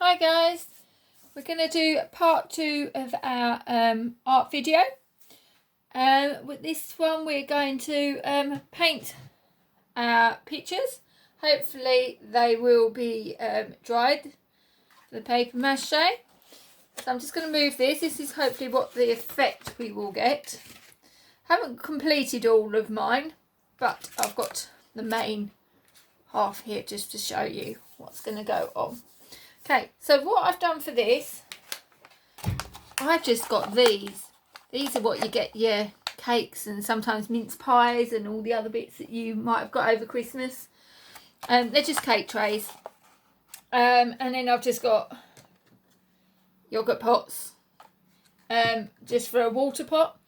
Hi guys, we're going to do part 2 of our art video. With this one we're going to paint our pictures. Hopefully they will be dried for the paper mache. So I'm just going to move this. This is hopefully what the effect we will get. Haven't completed all of mine, but I've got the main half here just to show you what's going to go on. Okay, so what I've done for this, I've just got these. These are what you get your cakes and sometimes mince pies and all the other bits that you might have got over Christmas. They're just cake trays. And then I've just got yoghurt pots, just for a water pot.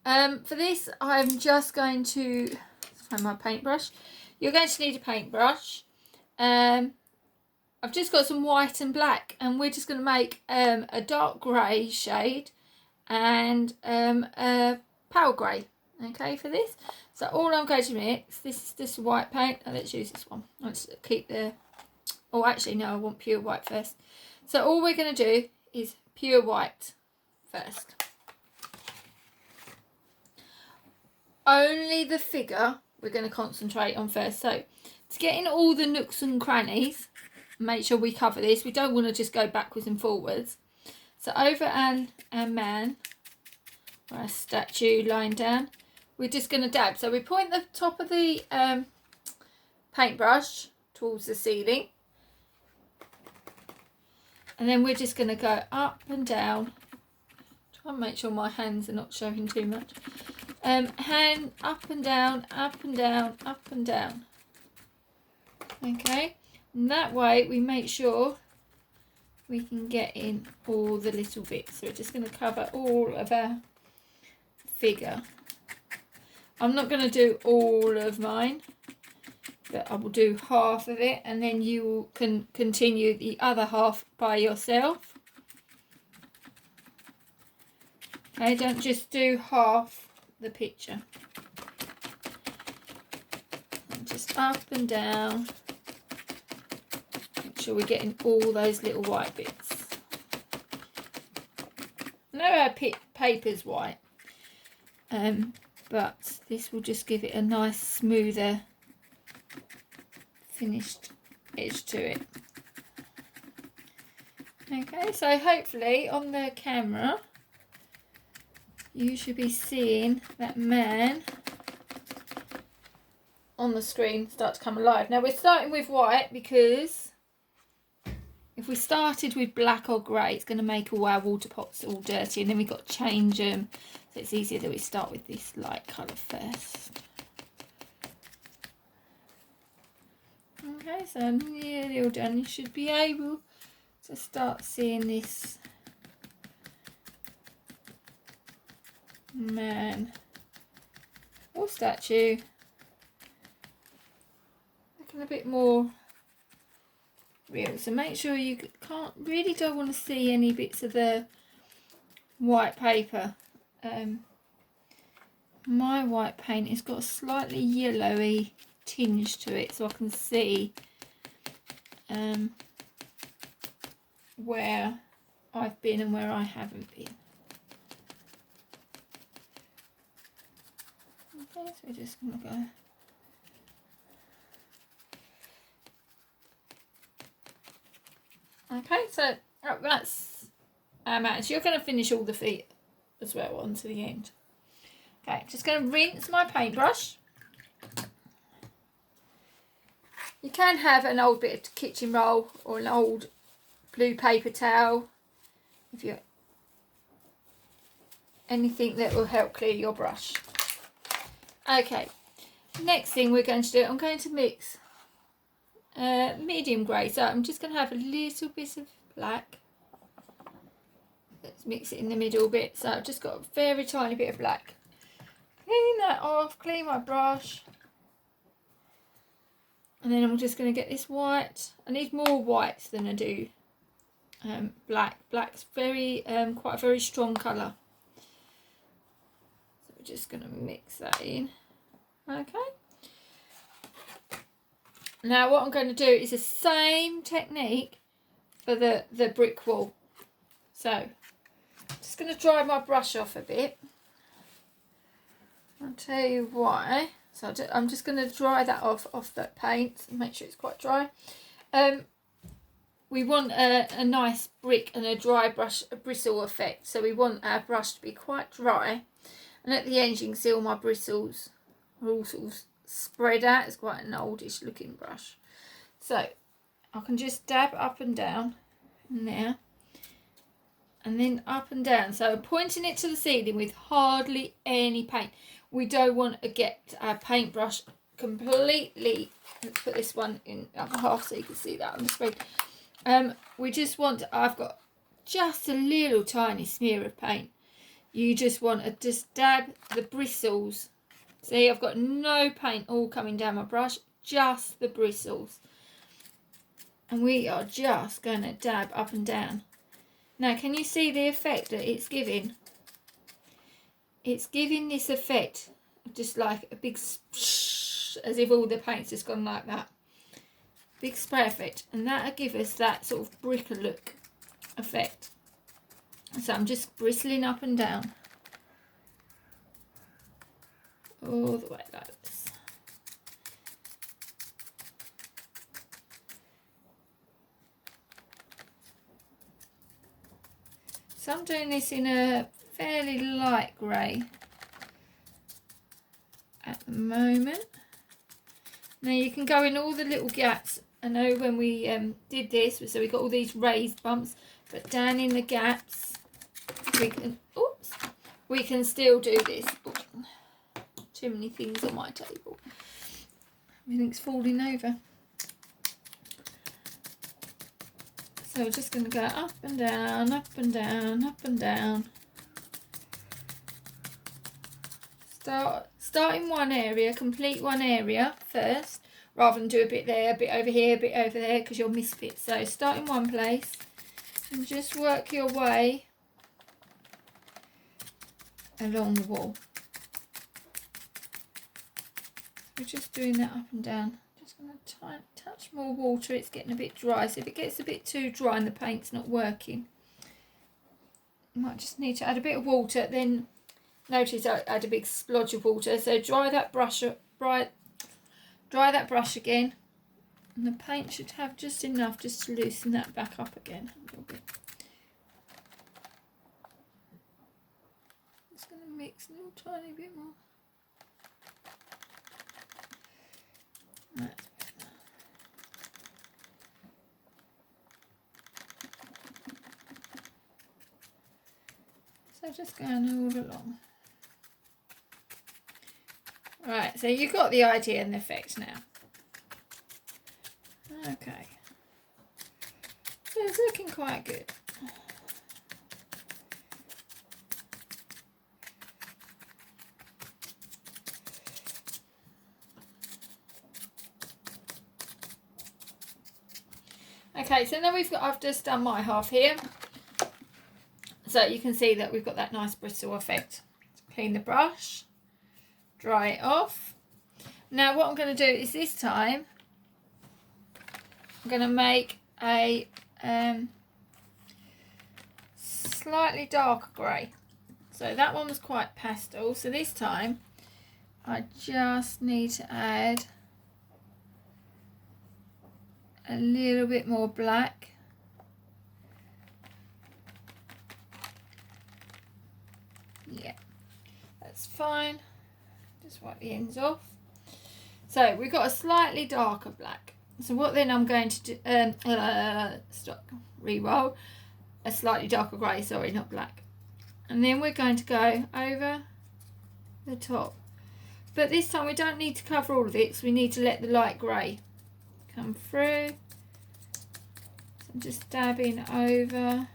For this, I'm just going to find my paintbrush. You're going to need a paintbrush. I've just got some white and black, and we're just going to make a dark grey shade and a pale grey, okay, for this. So all I'm going to mix, this is just white paint. Let's use this one. Let's keep the, oh actually no, I want pure white first. So all we're going to do is pure white first. Only the figure we're going to concentrate on first. So to get in all the nooks and crannies, make sure we cover this. We don't want to just go backwards and forwards. So over our man, or our statue lying down, we're just going to dab. So we point the top of the paintbrush towards the ceiling. And then we're just going to go up and down. Try and make sure my hands are not showing too much. Hand up and down, up and down, up and down. Okay. And that way we make sure we can get in all the little bits. So we're just going to cover all of our figure. I'm not going to do all of mine, but I will do half of it, and then you can continue the other half by yourself. Okay, don't just do half the picture. And just up and down. Make sure we're getting all those little white bits. I know our paper's white, but this will just give it a nice smoother finished edge to it. Okay, so hopefully on the camera you should be seeing that man on the screen start to come alive. Now we're starting with white because if we started with black or grey, it's going to make all our water pots all dirty, and then we've got to change them. So it's easier that we start with this light colour first. Okay, so nearly all done. You should be able to start seeing this man or statue looking a bit more real. So make sure you don't want to see any bits of the white paper. My white paint has got a slightly yellowy tinge to it, so I can see where I've been and where I haven't been. Okay, so we're just going to go. Okay, so that's our match. You're going to finish all the feet as well onto the end. Okay, just going to rinse my paintbrush. You can have an old bit of kitchen roll or an old blue paper towel, if you anything that will help clear your brush. Okay, next thing we're going to do, I'm going to mix medium grey. So I'm just going to have a little bit of black. Let's mix it in the middle bit. So I've just got a very tiny bit of black. Clean that off, clean my brush. And then I'm just going to get this white. I need more white than I do black. Black's very quite a very strong colour. So we're just going to mix that in. Okay. Now what I'm going to do is the same technique for the brick wall. So I'm just going to dry my brush off a bit. I'll tell you why. So I'm just going to dry that off that paint and make sure it's quite dry. We want a nice brick and a dry brush, a bristle effect. So we want our brush to be quite dry. And at the end you can see all my bristles are all sort of spread out. It's quite an oldish looking brush. So I can just dab up and down in there. And then up and down. So pointing it to the ceiling with hardly any paint. We don't want to get our paintbrush completely. Let's put this one in the other half so you can see that on the screen. We just want, I've got just a little tiny smear of paint. You just want to just dab the bristles. See, I've got no paint all coming down my brush, just the bristles. And we are just going to dab up and down. Now, can you see the effect that it's giving? It's giving this effect, just like a big splash, as if all the paint's just gone like that. Big spray effect, and that'll give us that sort of brick look effect. So I'm just bristling up and down all the way like this. So I'm doing this in a fairly light grey at the moment. Now you can go in all the little gaps. I know when we did this, so we got all these raised bumps, but down in the gaps, we can still do this. Oops, too many things on my table. Everything's falling over. So we're just going to go up and down, up and down, up and down. Start in one area, complete one area first, rather than do a bit there, a bit over here, a bit over there, because you'll misfit. So start in one place and just work your way along the wall. We're just doing that up and down. Just going to touch more water. It's getting a bit dry. So if it gets a bit too dry and the paint's not working, you might just need to add a bit of water. Then notice I add a big splodge of water. So dry that brush again, and the paint should have just enough just to loosen that back up again a little bit. Just going to mix a little tiny bit more. That's better. So just going all along. Right, so you've got the idea and the effect now. Okay. So it's looking quite good. Okay, so now I've just done my half here. So you can see that we've got that nice bristle effect. Clean the brush. Dry it off. Now what I'm going to do is this time I'm going to make a slightly darker grey. So that one was quite pastel. So this time I just need to add a little bit more black. Yeah, that's fine. Just wipe the ends off. So we've got a slightly darker black. So what then I'm going to do, re-roll, a slightly darker grey, sorry, not black. And then we're going to go over the top. But this time we don't need to cover all of it, because we need to let the light grey come through. So I'm just dabbing over.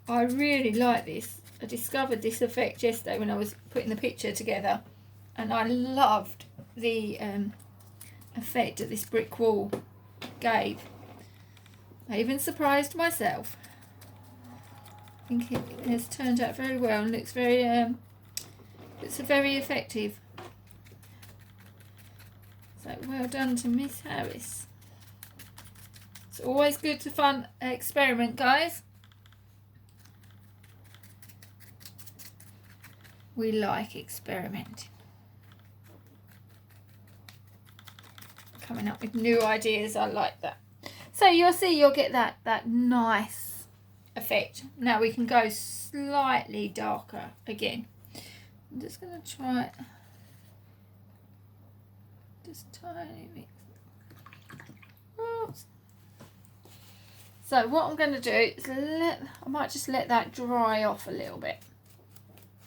I really like this. I discovered this effect yesterday when I was putting the picture together, and I loved the effect that this brick wall gave. I even surprised myself. I think it has turned out very well and looks very it's very effective. So well done to Miss Harris. always good to fun experiment, guys. We like experimenting. Coming up with new ideas, I like that. So you'll see, you'll get that nice effect. Now we can go slightly darker again. I'm just going to try it. Just tiny bit. Oops. So what I'm going to do is I might just let that dry off a little bit.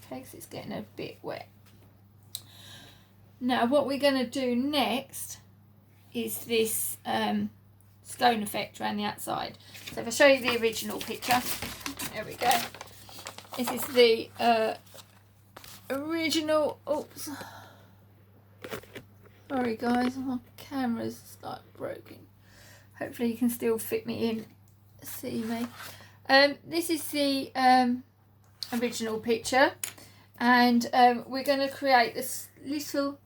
Okay, because it's getting a bit wet. Now what we're going to do next is this stone effect around the outside. So if I show you the original picture, there we go. This is the original. Oops. Sorry guys, my camera's like broken. Hopefully you can still fit me in, see me. This is the original picture, and we're going to create this little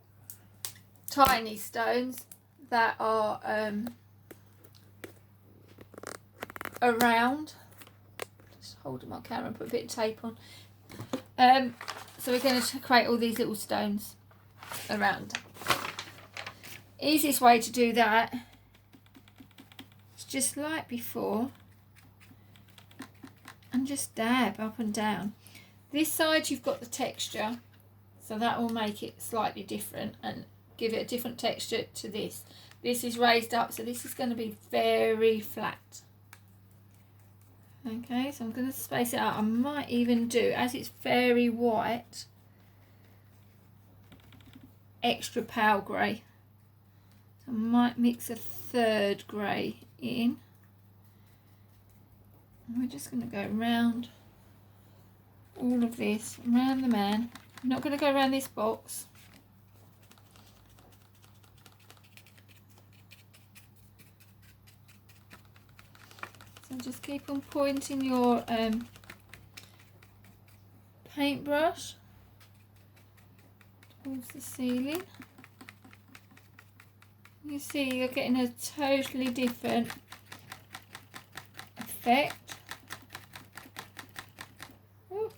tiny stones that are around. Just holding my camera and put a bit of tape on. So we're going to create all these little stones around. Easiest way to do that is just like before, and just dab up and down. This side you've got the texture, so that will make it slightly different and give it a different texture to this. This is raised up, so this is going to be very flat. Okay, so I'm going to space it out. I might even do, as it's very white, extra pale grey. So I might mix a third grey in. And we're just going to go around all of this, around the man. I'm not going to go around this box. So just keep on pointing your paintbrush towards the ceiling. You see you're getting a totally different effect. Ooh.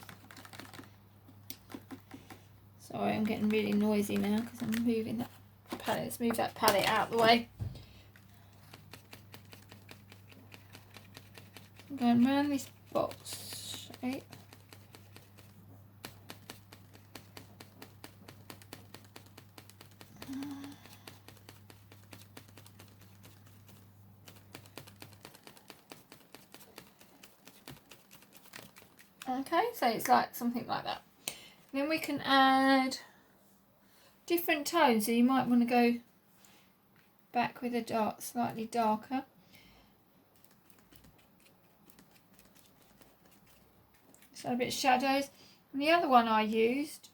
Sorry, I'm getting really noisy now because I'm moving that palette. Let's move that palette out of the way. I'm going around this box shape. Okay, so it's like something like that. Then we can add different tones, so you might want to go back with a dark, slightly darker. So a bit of shadows. And the other one I used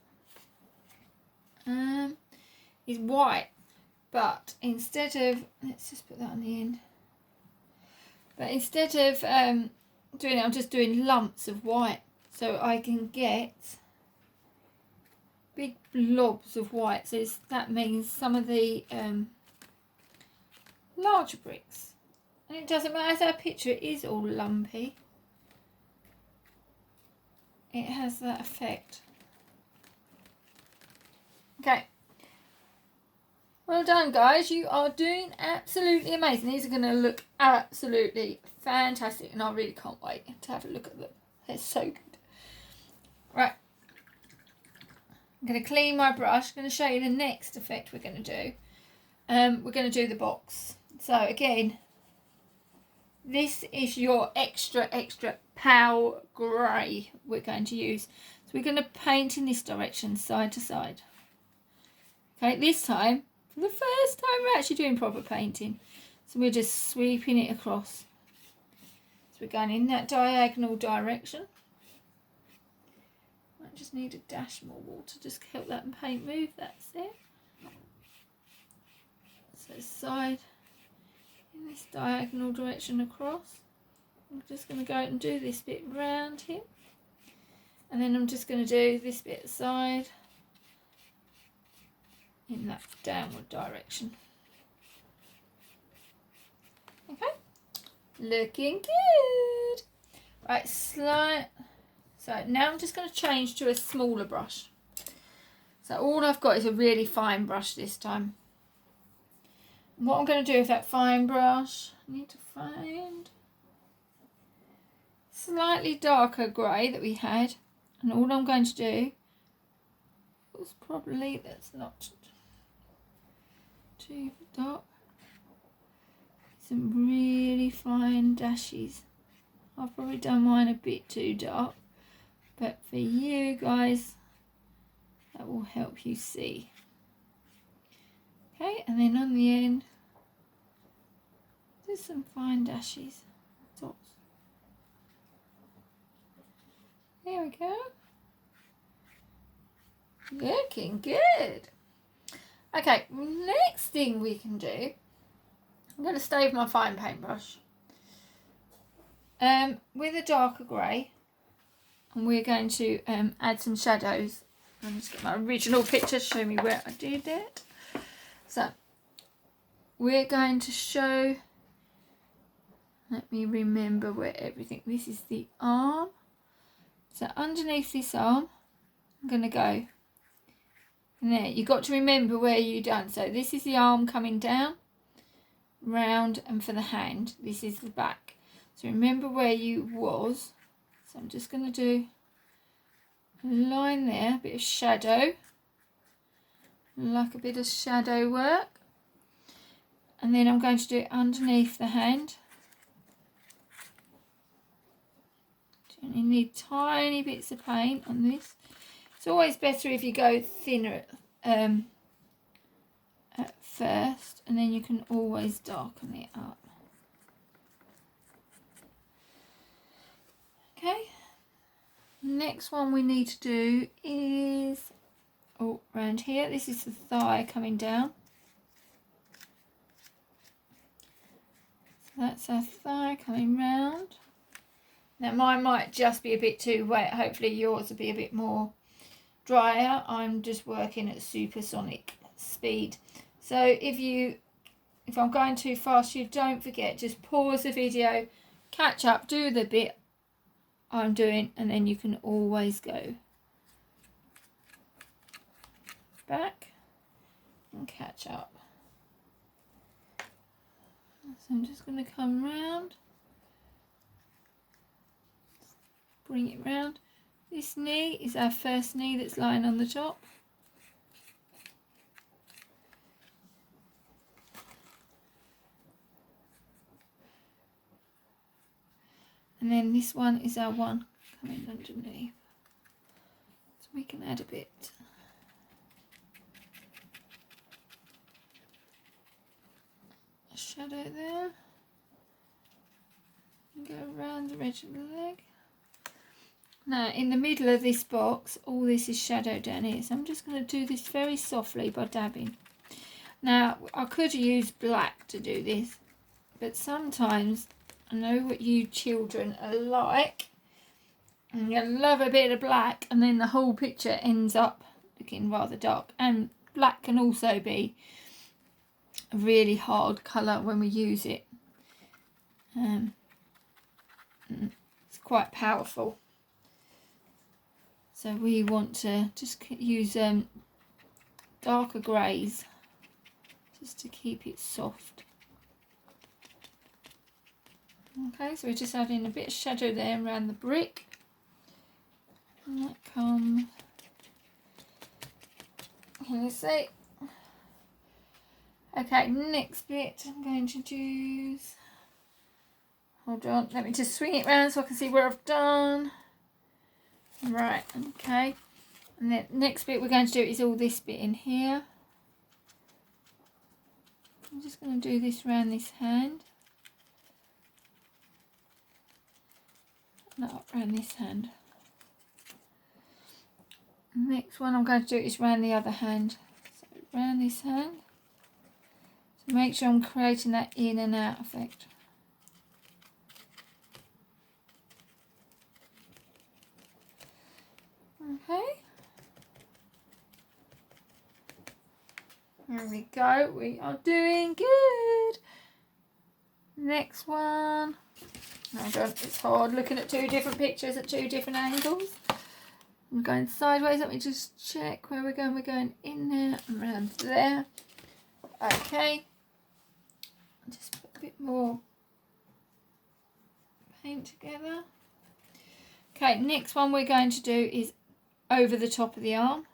is white, but instead of, let's just put that on the end. But instead of doing it, I'm just doing lumps of white, so I can get big blobs of white. So that means some of the larger bricks, and it doesn't matter, as our picture is all lumpy, it has that effect. Okay, well done guys, you are doing absolutely amazing. These are going to look absolutely fantastic, and I really can't wait to have a look at them. They're so good. Right, I'm going to clean my brush. I'm going to show you the next effect we're going to do. We're going to do the box. So again, this is your extra pale grey we're going to use. So we're going to paint in this direction, side to side. Okay, this time, for the first time, we're actually doing proper painting. So we're just sweeping it across. So we're going in that diagonal direction. Might just need a dash more water just to help that paint move. That's it. So side in this diagonal direction across. I'm just going to go and do this bit round here, and then I'm just going to do this bit side in that downward direction. Okay, Looking good. Right, so now I'm just going to change to a smaller brush. So all I've got is a really fine brush this time. And what I'm going to do with that fine brush, I need to find slightly darker grey that we had. And all I'm going to do was probably, that's not too dark, some really fine dashes. I've probably done mine a bit too dark, but for you guys, that will help you see. Okay, and then on the end, there's some fine dashes, dots. There we go. Looking good. Okay, next thing we can do, I'm going to stay with my fine paintbrush. With a darker grey, and we're going to add some shadows. I'll just get my original picture to show me where I did it. So, we're going to show, let me remember where everything, this is the arm. So underneath this arm, I'm going to go, and there, you've got to remember where you've done. So this is the arm coming down, round, and for the hand, this is the back. So remember where you was. So I'm just going to do a line there, a bit of shadow, like a bit of shadow work. And then I'm going to do it underneath the hand. You need tiny bits of paint on this. It's always better if you go thinner at first, and then you can always darken it up. Okay, next one we need to do is around here. This is the thigh coming down. So that's our thigh coming round. Now mine might just be a bit too wet. Hopefully yours will be a bit more drier. I'm just working at supersonic speed. So if I'm going too fast, you don't forget, just pause the video, catch up, do the bit I'm doing, and then you can always go back and catch up. So I'm just going to come round, bring it round. This knee is our first knee that's lying on the top. And then this one is our one coming underneath. So we can add a bit. A shadow there. And go around the edge of the leg. Now in the middle of this box, all this is shadow down here. So I'm just going to do this very softly by dabbing. Now I could use black to do this, but sometimes I know what you children are like, and you love a bit of black, and then the whole picture ends up looking rather dark. And black can also be a really hard colour when we use it. It's quite powerful. So we want to just use darker greys just to keep it soft. Okay, so we're just adding a bit of shadow there around the brick. And that comes, can you see? Okay, next bit I'm going to use, hold on, let me just swing it round so I can see where I've done. Right, okay. And then next bit we're going to do is all this bit in here. I'm just going to do this around this hand. No, around this hand. Next one I'm going to do is round the other hand. So round this hand. So make sure I'm creating that in and out effect. Okay. There we go. We are doing good. Next one. Oh God, it's hard looking at two different pictures at two different angles. I'm going sideways. Let me just check where we're going. We're going in there and around there. Okay. Just put a bit more paint together. Okay, next one we're going to do is over the top of the arm.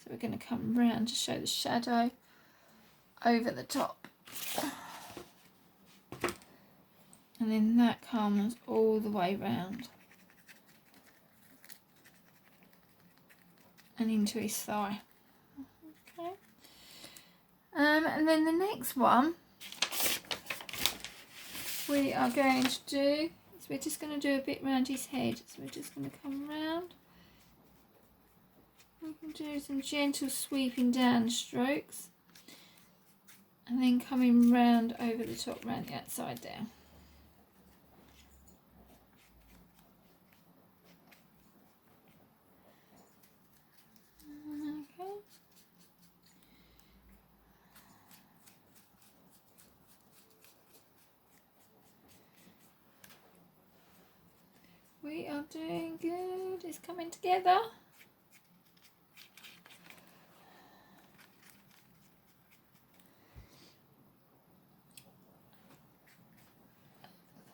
So we're going to come round to show the shadow over the top. And then that comes all the way round and into his thigh. Okay. And then the next one we are going to do is we're just going to do a bit round his head. So we're just going to come round. We can do some gentle sweeping down strokes and then coming round over the top, round the outside there. Okay. We are doing good. It's coming together.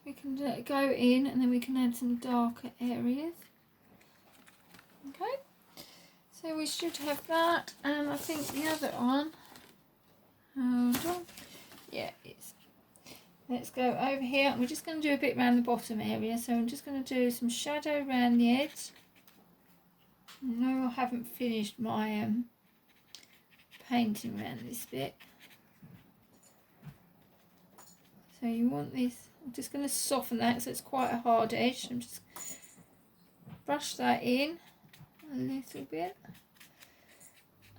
We can go in and then we can add some darker areas. Okay, so we should have that, and I think the other one, hold on, yeah, let's go over here, and we're just going to do a bit around the bottom area. So I'm just going to do some shadow around the edge. No, I haven't finished my painting around this bit. So you want this, I'm just going to soften that so it's quite a hard edge. I'm just brush that in a little bit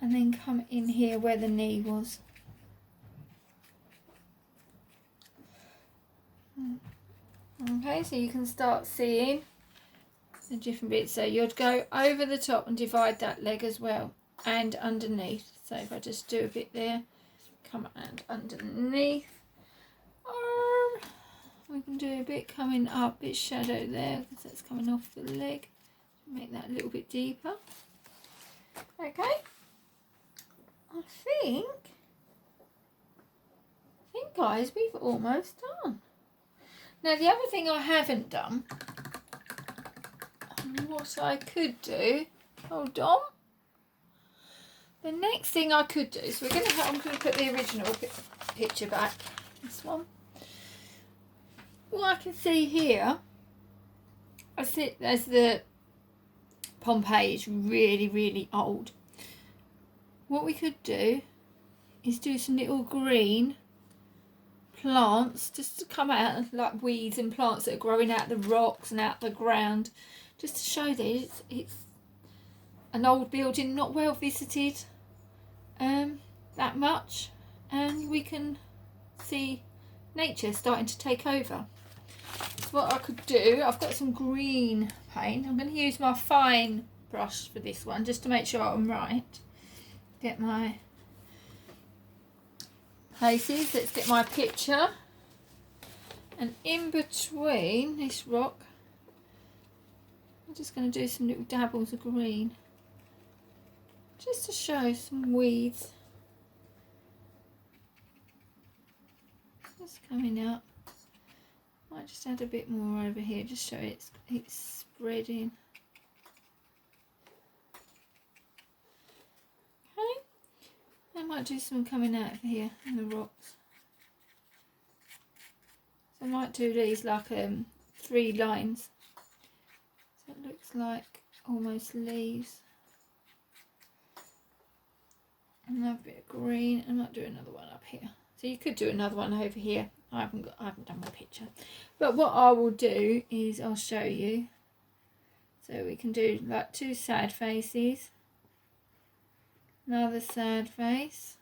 and then come in here where the knee was. Okay, so you can start seeing the different bits. So you'd go over the top and divide that leg as well and underneath. So if I just do a bit there, come around underneath. We can do a bit coming up, bit shadow there because that's coming off the leg. Make that a little bit deeper. Okay. I think guys, we've almost done. Now the other thing I haven't done, and what I could do, hold on. The next thing I could do, so I'm going to put the original picture back, this one. What I can see here, I see there's the Pompeii is really, really old. What we could do is do some little green plants just to come out, like weeds and plants that are growing out the rocks and out the ground, just to show that it's an old building, not well visited that much, and we can see nature starting to take over. So what I could do, I've got some green paint. I'm going to use my fine brush for this one just to make sure I'm right. Get my places, let's get my picture, and in between this rock I'm just going to do some little dabbles of green just to show some weeds just coming out. Might just add a bit more over here, just show it's spreading. Okay, I might do some coming out of here in the rocks. So I might do these like 3 lines. So it looks like almost leaves. Another bit of green. I might do another one up here. So you could do another one over here. I haven't done my picture. But what I will do is I'll show you. So we can do like 2 sad faces. Another sad face.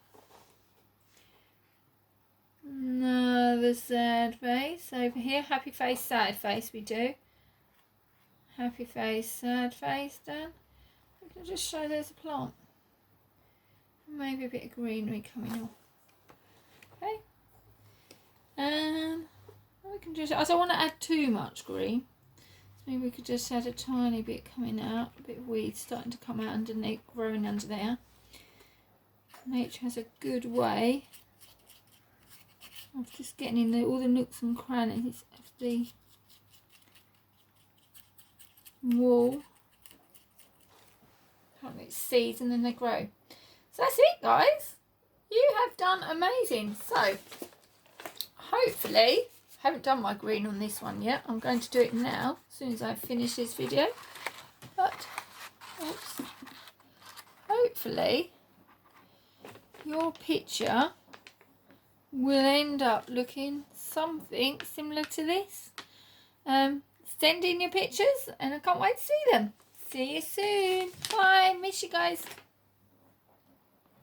Another sad face over here. Happy face, sad face we do. Happy face, sad face done. We can just show there's a plant. maybe a bit of greenery coming off. Okay. We can just, I don't want to add too much green. So maybe we could just add a tiny bit coming out, a bit of weeds starting to come out underneath, growing under there. Nature has a good way of just getting in all the nooks and crannies of the wall. Its seeds, and then they grow. So that's it, guys. You have done amazing. So hopefully, I haven't done my green on this one yet. I'm going to do it now as soon as I finish this video. But oops, hopefully your picture will end up looking something similar to this. Send in your pictures and I can't wait to see them. See you soon. Bye. Miss you guys.